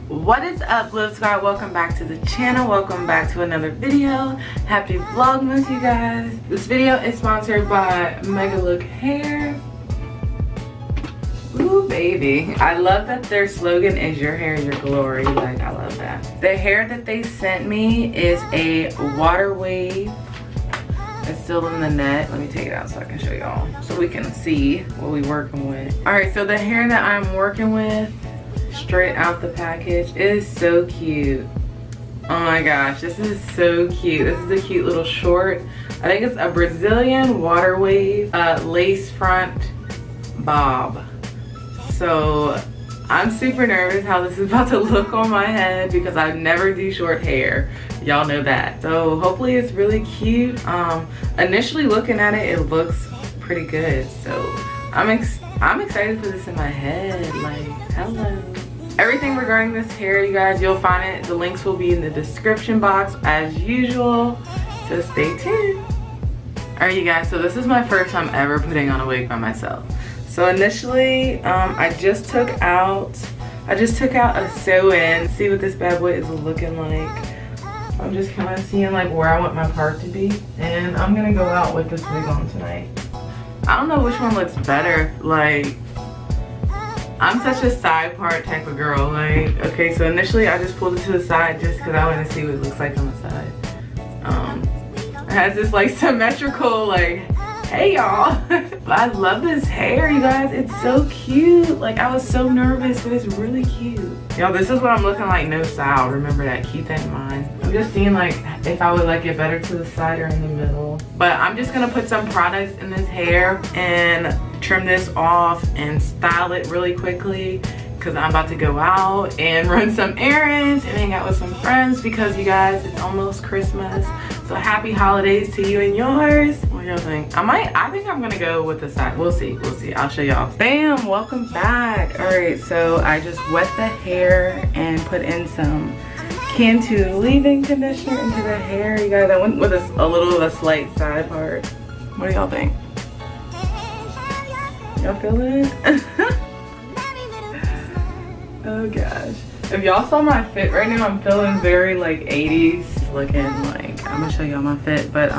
What is up, Love Squad? Welcome back to the channel. Welcome back to another video. Happy Vlogmas, you guys. This video is sponsored by MegaLook hair. Ooh, baby. I love that their slogan is your hair, your glory. Like, I love that. The hair that they sent me is a water wave. It's still in the net. Let me take it out so I can show y'all, so we can see what we're working with. All right, so the hair that I'm working with, straight out the package, it is so cute. Oh my gosh, this is so cute. This is a cute little short. I think it's a Brazilian water wave lace front bob. So I'm super nervous how this is about to look on my head because I never do short hair. Y'all know that. So hopefully it's really cute. Initially looking at it, it looks pretty good. So I'm excited for this in my head. Like, hello. Everything regarding this hair, you guys, you'll find it. The links will be in the description box as usual. So stay tuned. Alright, you guys, so this is my first time ever putting on a wig by myself. So initially, I just took out a sew-in. See what this bad boy is looking like. I'm just kind of seeing like where I want my part to be, and I'm gonna go out with this wig on tonight. I don't know which one looks better. Like, I'm such a side part type of girl. Like, okay, so initially I just pulled it to the side just because I want to see what it looks like on the side. It has this like symmetrical, like, hey y'all. But I love this hair, you guys. It's so cute. Like, I was so nervous, but it's really cute. Y'all, this is what I'm looking like, no style. Remember that, keep that in mind. I'm just seeing like if I would like it better to the side or in the middle. But I'm just gonna put some products in this hair and trim this off and style it really quickly because I'm about to go out and run some errands and hang out with some friends because, you guys, it's almost Christmas. So happy holidays to you and yours. What do y'all think? I think I'm gonna go with the side. We'll see. I'll show y'all. Bam, welcome back. All right, so I just wet the hair and put in some Cantu leave-in conditioner into the hair. You guys, I went with a little of a slight side part. What do y'all think? Y'all feeling it? Oh gosh. If y'all saw my fit right now, I'm feeling very like 80s looking. Like, I'm gonna show y'all my fit, but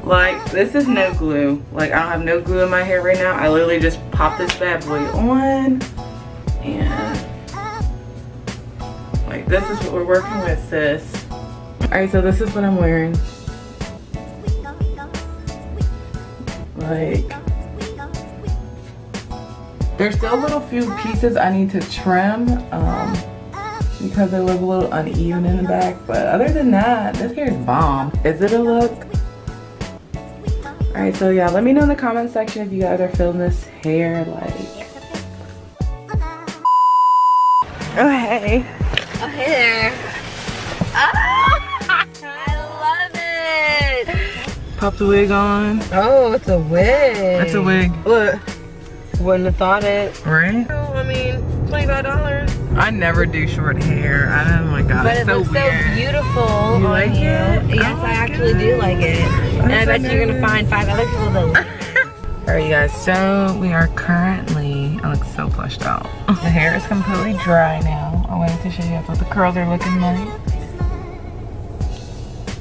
like, this is no glue. Like, I don't have no glue in my hair right now. I literally just popped this bad boy on, and like, this is what we're working with, sis. All right, so this is what I'm wearing. Like, there's still a little few pieces I need to trim because they look a little uneven in the back, but other than that, this hair is bomb. Is it a look? All right, so yeah, let me know in the comment section if you guys are feeling this hair. Like, oh hey. Oh, hey there. Oh, I love it. Pop the wig on. Oh, it's a wig. That's a wig. Look, wouldn't have thought it. Right? I mean, $25. I never do short hair. Oh my god, But it's it so looks weird. so beautiful. You like it? Yes, I actually do like it. And I bet you're gonna find 5 other people that like it. Alright, you guys, so we are currently, I look so flushed out. The hair is completely dry now. I wanted to show you what the curls are looking like.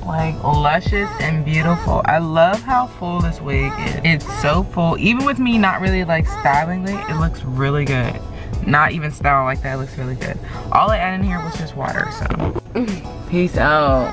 Like, luscious and beautiful. I love how full this wig is. It's so full. Even with me not really like styling it looks really good. Not even styled like that, it looks really good. All I added in here was just water, so. Peace out.